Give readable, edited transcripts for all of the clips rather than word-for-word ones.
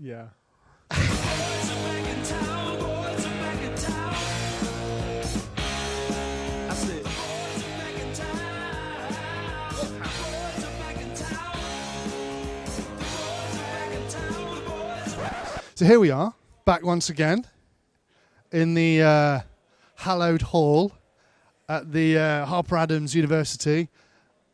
Yeah. That's it. So here we are, back once again in the hallowed hall at the Harper Adams University,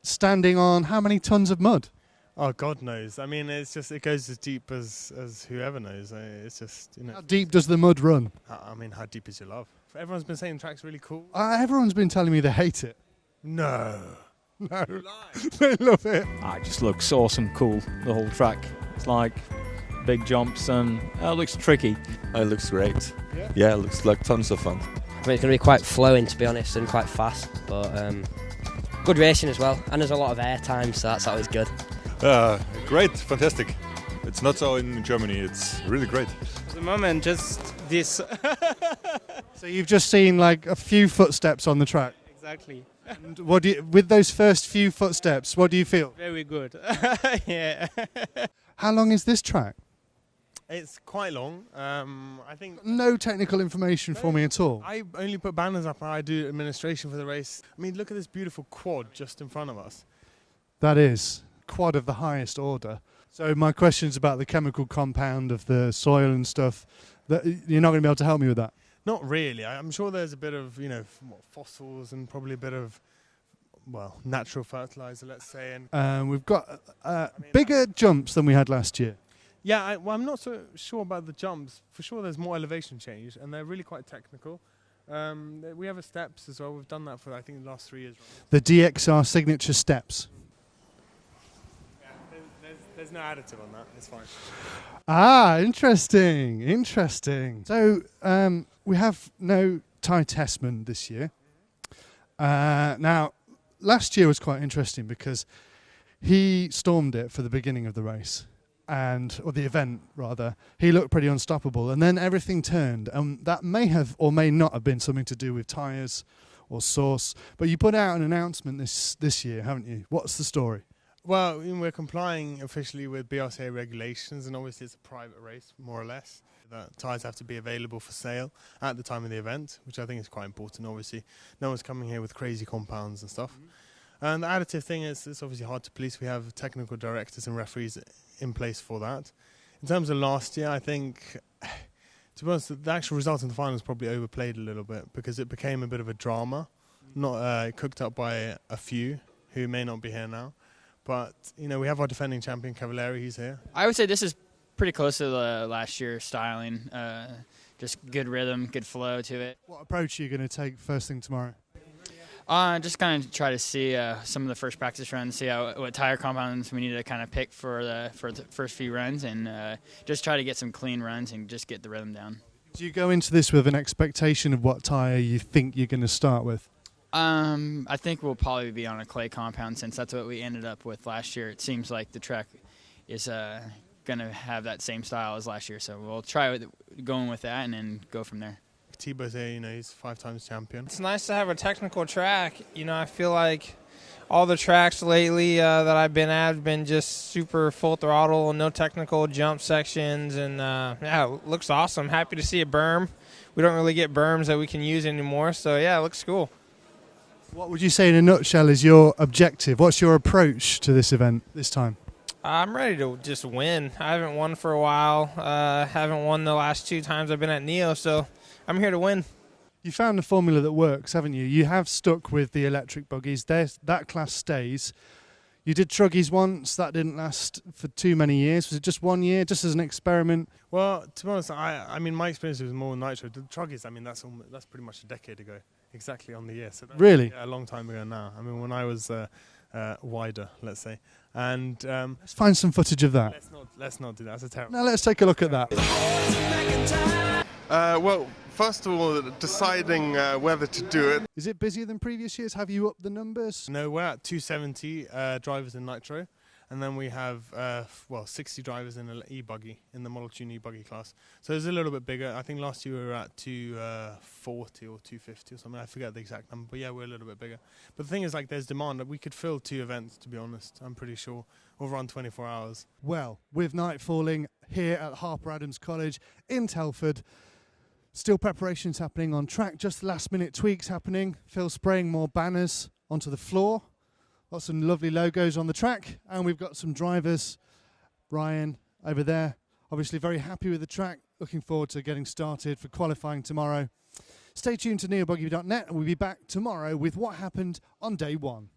standing on how many tons of mud? Oh, God knows. I mean, it goes as deep as whoever knows. It's just, How deep does the mud run? I mean, how deep is your love? Everyone's been saying the track's really cool. Everyone's been telling me they hate it. No. No, they love it. It just looks awesome, cool, the whole track. It's like big jumps and it looks tricky. It looks great. Yeah, it looks like tons of fun. I think it's going to be quite flowing, to be honest, and quite fast, but good racing as well, and there's a lot of air time, so that's always good. Great, fantastic. It's not so in Germany, it's really great. At the moment, just this. So you've just seen like a few footsteps on the track. Exactly. And with those first few footsteps, what do you feel? Very good. Yeah. How long is this track? It's quite long. I think No technical information for me at all. I only put banners up and I do administration for the race. I mean, look at this beautiful quad just in front of us. That is quad of the highest order. So my question's about the chemical compound of the soil and stuff. That you're not going to be able to help me with that. Not really. I'm sure there's a bit of, fossils and probably a bit of, natural fertilizer, let's say. And We've got bigger jumps than we had last year. yeah, I'm not so sure about the jumps. For sure, there's more elevation change, and they're really quite technical. We have steps as well. We've done that for, I think, the last 3 years. The DXR signature steps. Yeah, there's no additive on that. It's fine. Interesting. So we have no Ty Tessman this year. Now, last year was quite interesting because he stormed it for the beginning of the race, or the event rather. He looked pretty unstoppable, and then everything turned, and that may have or may not have been something to do with tyres or sauce. But you put out an announcement this year, haven't you? What's the story? Well, we're complying officially with BRCA regulations, and obviously it's a private race, more or less. That tyres have to be available for sale at the time of the event, which I think is quite important, obviously. No one's coming here with crazy compounds and stuff. And the additive thing is, it's obviously hard to police. We have technical directors and referees in place for that. In terms of last year, I think, to be honest, the actual result in the final was probably overplayed a little bit because it became a bit of a drama, not cooked up by a few who may not be here now. But, we have our defending champion, Cavalieri, he's here. I would say this is pretty close to the last year's styling. Just good rhythm, good flow to it. What approach are you going to take first thing tomorrow? Just kind of try to see some of the first practice runs, see what tire compounds we need to kind of pick for the first few runs, and just try to get some clean runs and just get the rhythm down. Do you go into this with an expectation of what tyre you think you're going to start with? I think we'll probably be on a clay compound since that's what we ended up with last year. It seems like the track is going to have that same style as last year, so we'll try going with that and then go from there. Thibaut's here, he's 5 times champion. It's nice to have a technical track. I feel like all the tracks lately that I've been at have been just super full throttle, no technical jump sections, and it looks awesome. Happy to see a berm. We don't really get berms that we can use anymore, so yeah, it looks cool. What would you say in a nutshell is your objective? What's your approach to this event this time? I'm ready to just win. I haven't won for a while. Haven't won the last 2 times I've been at Neo, so I'm here to win. You found a formula that works, haven't you? You have stuck with the electric buggies. That class stays. You did truggies once. That didn't last for too many years. Was it just 1 year, just as an experiment? Well, to be honest, I mean, my experience was more nitro. The truggies, I mean, that's pretty much a decade ago, exactly on the year. So really? Yeah, a long time ago now. I mean, when I was wider, let's say. And let's find some footage of that. Let's not do that. That's a terrible. Now let's take a look at that. Well, first of all, deciding whether to do it. Is it busier than previous years? Have you upped the numbers? No, we're at 270 drivers in nitro. And then we have 60 drivers in an e-buggy, in the Model Tune e-buggy class. So it's a little bit bigger. I think last year we were at 240 or 250 or something. I forget the exact number, but yeah, we're a little bit bigger. But the thing is, like, there's demand. We could fill 2 events, to be honest. I'm pretty sure we'll run 24 hours. Well, with night falling here at Harper Adams College in Telford, still preparations happening on track, just last minute tweaks happening. Phil spraying more banners onto the floor. Got some lovely logos on the track, and we've got some drivers. Ryan over there, obviously very happy with the track. Looking forward to getting started for qualifying tomorrow. Stay tuned to neobuggy.net, and we'll be back tomorrow with what happened on day 1.